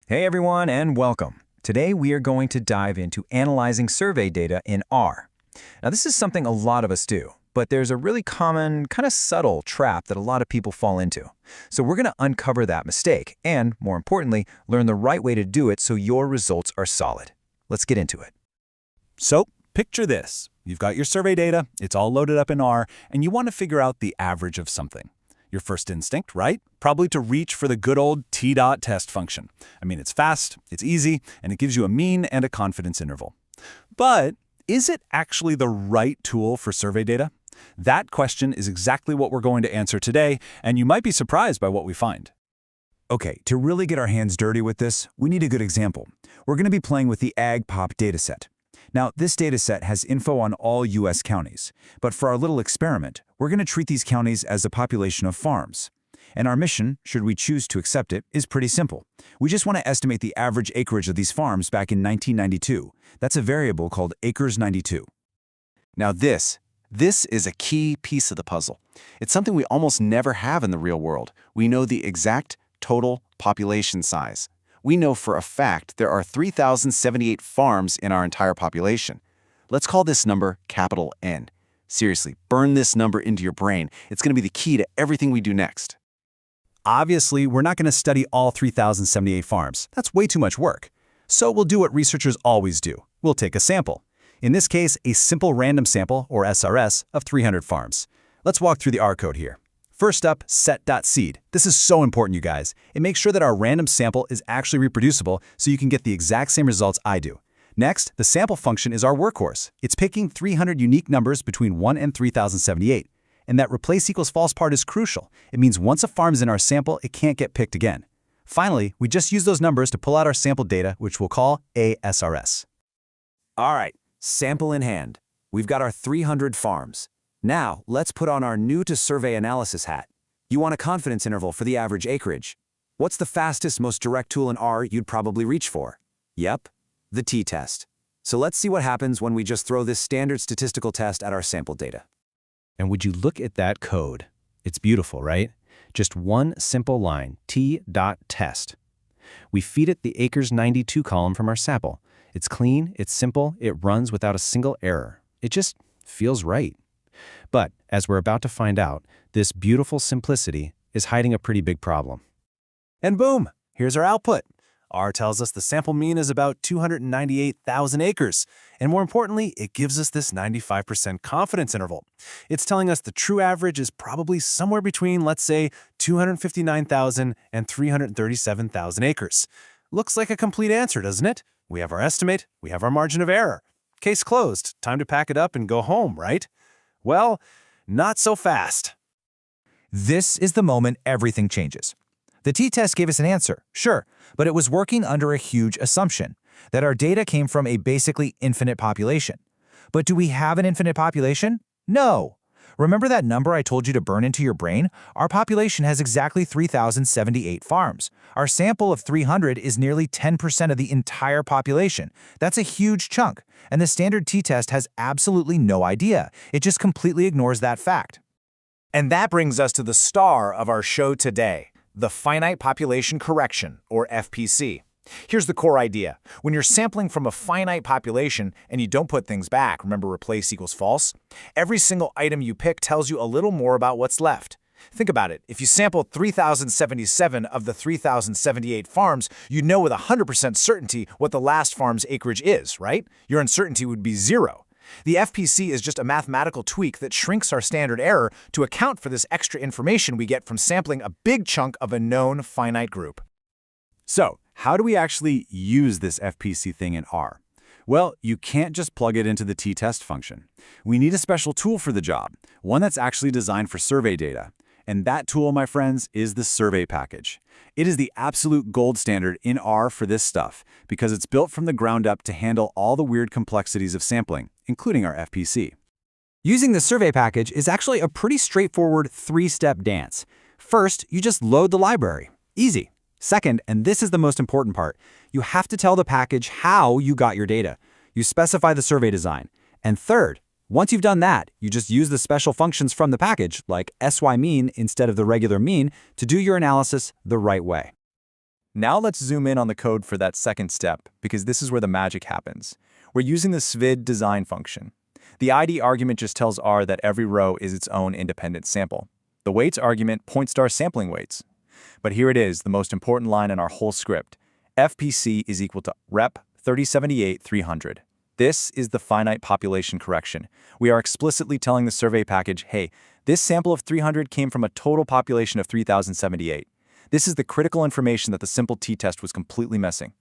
Hey everyone, and welcome. Today we are going to dive into analyzing survey data in R. Now this is something a lot of us do, but there's a really common, kind of subtle trap that a lot of people fall into. So we're going to uncover that mistake and, more importantly, learn the right way to do it so your results are solid. Let's get into it. So, picture this. You've got your survey data, it's all loaded up in R, and you want to figure out the average of something. Your first instinct, right? Probably to reach for the good old t.test function. I mean, it's fast, it's easy, and it gives you a mean and a confidence interval. But is it actually the right tool for survey data? That question is exactly what we're going to answer today, and you might be surprised by what we find. Okay, to really get our hands dirty with this, we need a good example. We're going to be playing with the AgPop dataset. Now, this dataset has info on all U.S. counties, but for our little experiment, we're going to treat these counties as a population of farms. And our mission, should we choose to accept it, is pretty simple. We just want to estimate the average acreage of these farms back in 1992. That's a variable called acres92. Now this is a key piece of the puzzle. It's something we almost never have in the real world. We know the exact total population size. We know for a fact there are 3,078 farms in our entire population. Let's call this number capital N. Seriously, burn this number into your brain. It's going to be the key to everything we do next. Obviously, we're not going to study all 3,078 farms. That's way too much work. So we'll do what researchers always do. We'll take a sample. In this case, a simple random sample, or SRS, of 300 farms. Let's walk through the R code here. First up, set.seed. This is so important, you guys. It makes sure that our random sample is actually reproducible so you can get the exact same results I do. Next, the sample function is our workhorse. It's picking 300 unique numbers between 1 and 3,078. And that replace equals false part is crucial. It means once a farm is in our sample, it can't get picked again. Finally, we just use those numbers to pull out our sample data, which we'll call ASRS. All right, sample in hand. We've got our 300 farms. Now, let's put on our new-to-survey analysis hat. You want a confidence interval for the average acreage. What's the fastest, most direct tool in R you'd probably reach for? Yep, the t-test. So let's see what happens when we just throw this standard statistical test at our sample data. And would you look at that code? It's beautiful, right? Just one simple line, t.test. We feed it the acres92 column from our sample. It's clean, it's simple, it runs without a single error. It just feels right. But, as we're about to find out, this beautiful simplicity is hiding a pretty big problem. And boom, here's our output. R tells us the sample mean is about 298,000 acres. And more importantly, it gives us this 95% confidence interval. It's telling us the true average is probably somewhere between, let's say, 259,000 and 337,000 acres. Looks like a complete answer, doesn't it? We have our estimate, we have our margin of error. Case closed. Time to pack it up and go home, right? Well, not so fast. This is the moment everything changes. The t-test gave us an answer, sure, but it was working under a huge assumption, that our data came from a basically infinite population. But do we have an infinite population? No. Remember that number I told you to burn into your brain? Our population has exactly 3,078 farms. Our sample of 300 is nearly 10% of the entire population. That's a huge chunk, and the standard t-test has absolutely no idea. It just completely ignores that fact. And that brings us to the star of our show today, the finite population correction, or FPC. Here's the core idea. When you're sampling from a finite population and you don't put things back, remember replace equals false, every single item you pick tells you a little more about what's left. Think about it. If you sampled 3,077 of the 3,078 farms, you'd know with 100% certainty what the last farm's acreage is, right? Your uncertainty would be 0. The FPC is just a mathematical tweak that shrinks our standard error to account for this extra information we get from sampling a big chunk of a known finite group. So, how do we actually use this FPC thing in R? Well, you can't just plug it into the t-test function. We need a special tool for the job, one that's actually designed for survey data. And that tool, my friends, is the survey package. It is the absolute gold standard in R for this stuff because it's built from the ground up to handle all the weird complexities of sampling, including our FPC. Using the survey package is actually a pretty straightforward three-step dance. First, you just load the library. Easy. Second, and this is the most important part, you have to tell the package how you got your data. You specify the survey design. And third, once you've done that, you just use the special functions from the package, like svymean instead of the regular mean, to do your analysis the right way. Now let's zoom in on the code for that second step, because this is where the magic happens. We're using the svydesign function. The ID argument just tells R that every row is its own independent sample. The weights argument points to our sampling weights. But here it is, the most important line in our whole script. FPC is equal to rep 3078 300. This is the finite population correction. We are explicitly telling the survey package, hey, this sample of 300 came from a total population of 3078. This is the critical information that the simple t-test was completely missing.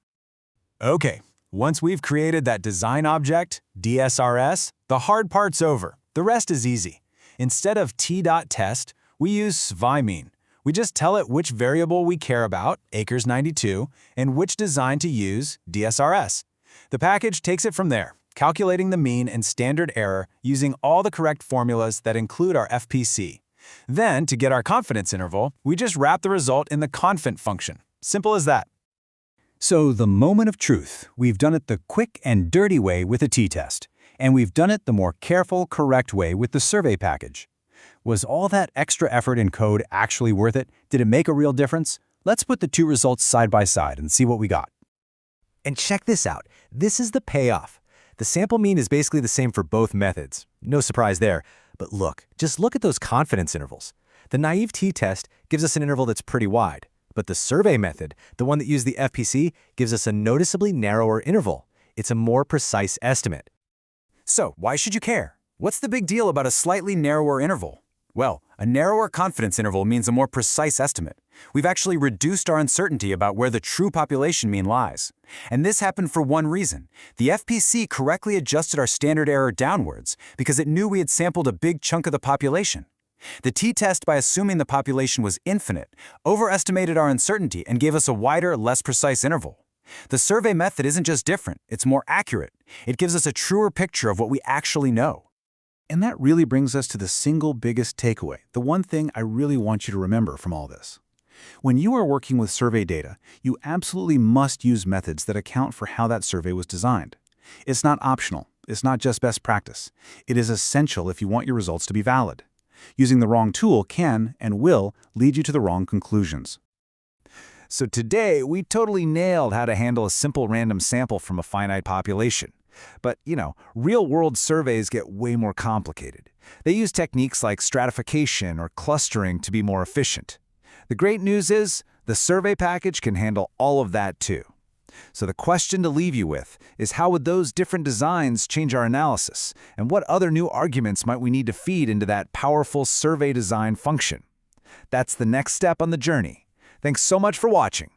Okay, once we've created that design object, DSRS, the hard part's over. The rest is easy. Instead of t.test, we use svymean. We just tell it which variable we care about, acres 92, and which design to use, DSRS. The package takes it from there, calculating the mean and standard error using all the correct formulas that include our FPC. Then, to get our confidence interval, we just wrap the result in the confident function. Simple as that. So the moment of truth, we've done it the quick and dirty way with a t-test, and we've done it the more careful, correct way with the survey package. Was all that extra effort in code actually worth it? Did it make a real difference? Let's put the two results side by side and see what we got. And check this out. This is the payoff. The sample mean is basically the same for both methods. No surprise there. But look, just look at those confidence intervals. The naive t-test gives us an interval that's pretty wide. But the survey method, the one that used the FPC, gives us a noticeably narrower interval. It's a more precise estimate. So, why should you care? What's the big deal about a slightly narrower interval? Well, a narrower confidence interval means a more precise estimate. We've actually reduced our uncertainty about where the true population mean lies. And this happened for one reason. The FPC correctly adjusted our standard error downwards because it knew we had sampled a big chunk of the population. The t-test, by assuming the population was infinite, overestimated our uncertainty and gave us a wider, less precise interval. The survey method isn't just different, it's more accurate. It gives us a truer picture of what we actually know. And that really brings us to the single biggest takeaway, the one thing I really want you to remember from all this. When you are working with survey data, you absolutely must use methods that account for how that survey was designed. It's not optional, it's not just best practice. It is essential if you want your results to be valid. Using the wrong tool can and will lead you to the wrong conclusions. So today, we totally nailed how to handle a simple random sample from a finite population. But, real-world surveys get way more complicated. They use techniques like stratification or clustering to be more efficient. The great news is, the survey package can handle all of that too. So the question to leave you with is, how would those different designs change our analysis? And what other new arguments might we need to feed into that powerful survey design function? That's the next step on the journey. Thanks so much for watching.